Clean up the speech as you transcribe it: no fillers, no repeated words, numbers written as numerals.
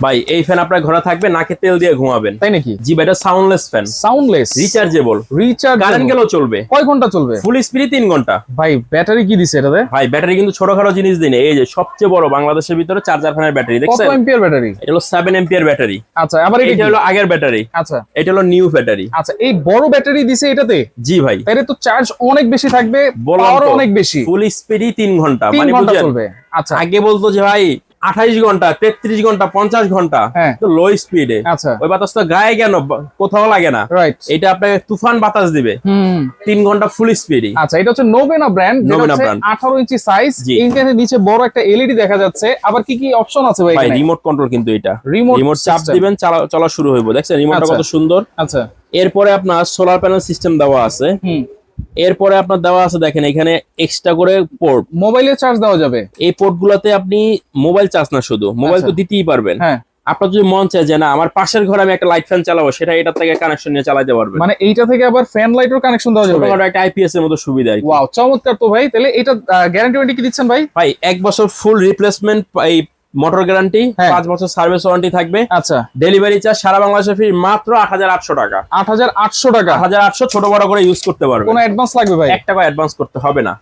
ভাই এই ফ্যান আপনার ঘরে থাকবে, নাকে তেল দিয়ে ঘুমাবেন। তাই নাকি? জি ভাই, এটা soundless fan, soundless, rechargeable, current গেলেও চলবে। কয় ঘন্টা চলবে? ফুল স্পিডে 3 ঘন্টা। ভাই ব্যাটারি কি দিছে এটাতে? ভাই ব্যাটারি কিন্তু ছোটখাটো জিনিস দিনে, এই যে সবচেয়ে বড় বাংলাদেশের ভিতরে চার্জার ফ্যানের ব্যাটারি কত দেখছেন? Ampere battery? এটা হলো 7 এম্পিয়ার ব্যাটারি। আচ্ছা, আবার এটা হলো আগের ব্যাটারি। আচ্ছা, এটা হলো নিউ ব্যাটারি। আচ্ছা, এই বড় ব্যাটারি দিছে এটাতে? জি ভাই, তাহলে তো চার্জ অনেক বেশি থাকবে, পাওয়ার অনেক বেশি। ফুল স্পিডে 3 ঘন্টা, 3 মানে ঘন্টা বুঝেন? চলবে। আচ্ছা, আগে বলতো যে ভাই 28 ঘন্টা, 33 ঘন্টা, 50 ঘন্টা, হ্যাঁ, তো লো স্পিডে। আচ্ছা, ওই বাতাস তো গায়ে কেন, কোথাও লাগে না। রাইট। এটা আপনাকে তুফান বাতাস দিবে। 3 ঘন্টা ফুল স্পিডে। আচ্ছা, এটা হচ্ছে নোভেনা ব্র্যান্ড, নোভেনা ব্র্যান্ড, 18 ইঞ্চি সাইজ। ইঞ্জিনের নিচে বড় একটা এলইডি দেখা যাচ্ছে। আবার কি কি অপশন আছে ভাই ভাই? এখানে রিমোট কন্ট্রোল কিন্তু এটা, রিমোট চাপ দিবেন, চলা শুরু হইব। দেখছেন রিমোটটা কত সুন্দর। আচ্ছা, এরপরে আপনার সোলার প্যানেল সিস্টেম দেওয়া আছে। এরপরে আপনার দেওয়া আছে, দেখেন এখানে এক্সট্রা করে পোর্ট, মোবাইলে চার্জ দেওয়া যাবে। এই পোর্ট গুলাতে আপনি মোবাইল চার্জ না, শুধু মোবাইল তো দিতেই পারবেন। হ্যাঁ, আপনার যদি মন চায় যে না আমার পাশের ঘরে আমি একটা লাইট ফ্যান চালাবো, সেটা এটা থেকে কানেকশন নিয়ে চালাতে পারবেন। মানে এইটা থেকে আবার ফ্যান লাইটের কানেকশন দেওয়া যাবে। ছোটখাটো একটা আইপিএস এর মতো সুবিধা। ওয়াও, চমৎকার তো ভাই। তাহলে এটা গ্যারান্টি ওয়ারেন্টি কি দিচ্ছেন ভাই? ভাই 1 বছর ফুল রিপ্লেসমেন্ট, এই মোটর গ্যারান্টি, 5 বছর সার্ভিস ওয়ারেন্টি থাকবে। আচ্ছা, ডেলিভারি চার্জ সারা বাংলাদেশে ফ্রি, মাত্র 8800 টাকা। 8800 টাকা, 8800, ছোট বড় করে ইউজ করতে পারবেন। কোনো অ্যাডভান্স লাগবে ভাই? 1 টাকা অ্যাডভান্স করতে হবে না।